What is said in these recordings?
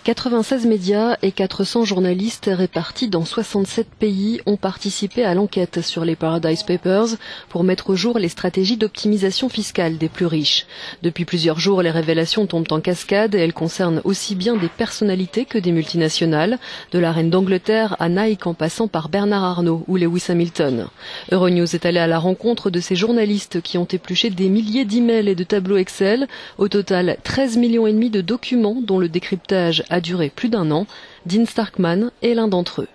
96 médias et 400 journalistes répartis dans 67 pays ont participé à l'enquête sur les Paradise Papers pour mettre au jour les stratégies d'optimisation fiscale des plus riches. Depuis plusieurs jours, les révélations tombent en cascade et elles concernent aussi bien des personnalités que des multinationales, de la reine d'Angleterre à Nike en passant par Bernard Arnault ou Lewis Hamilton. Euronews est allé à la rencontre de ces journalistes qui ont épluché des milliers d'emails et de tableaux Excel. Au total, 13,5 millions de documents dont le décryptage a duré plus d'un an. Dean Starkman est l'un d'entre eux.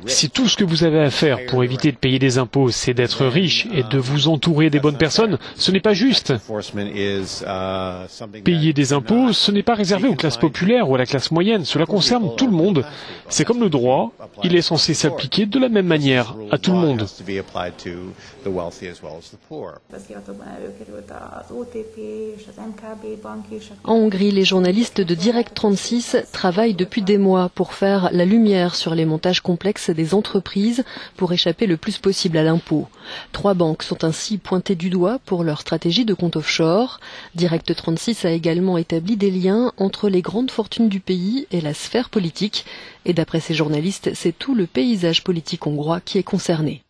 Si tout ce que vous avez à faire pour éviter de payer des impôts, c'est d'être riche et de vous entourer des bonnes personnes, ce n'est pas juste. Payer des impôts, ce n'est pas réservé aux classes populaires ou à la classe moyenne, cela concerne tout le monde. C'est comme le droit, il est censé s'appliquer de la même manière à tout le monde. En Hongrie, les journalistes de Direct 36 travaillent depuis des mois pour faire la lumière sur les montages complexes des entreprises pour échapper le plus possible à l'impôt. 3 banques sont ainsi pointées du doigt pour leur stratégie de compte offshore. Direct 36 a également établi des liens entre les grandes fortunes du pays et la sphère politique. Et d'après ces journalistes, c'est tout le paysage politique hongrois qui est concerné.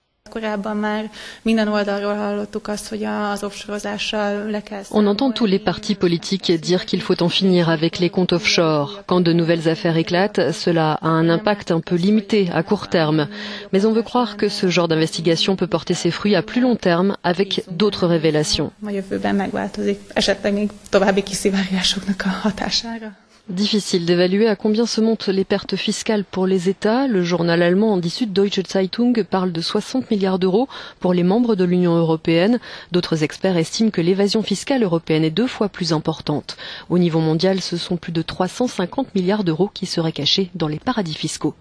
On entend tous les partis politiques dire qu'il faut en finir avec les comptes offshore. Quand de nouvelles affaires éclatent, cela a un impact un peu limité à court terme. Mais on veut croire que ce genre d'investigation peut porter ses fruits à plus long terme avec d'autres révélations. Difficile d'évaluer à combien se montent les pertes fiscales pour les États. Le journal allemand Die Süddeutsche Zeitung parle de 60 milliards d'euros pour les membres de l'Union européenne. D'autres experts estiment que l'évasion fiscale européenne est 2 fois plus importante. Au niveau mondial, ce sont plus de 350 milliards d'euros qui seraient cachés dans les paradis fiscaux.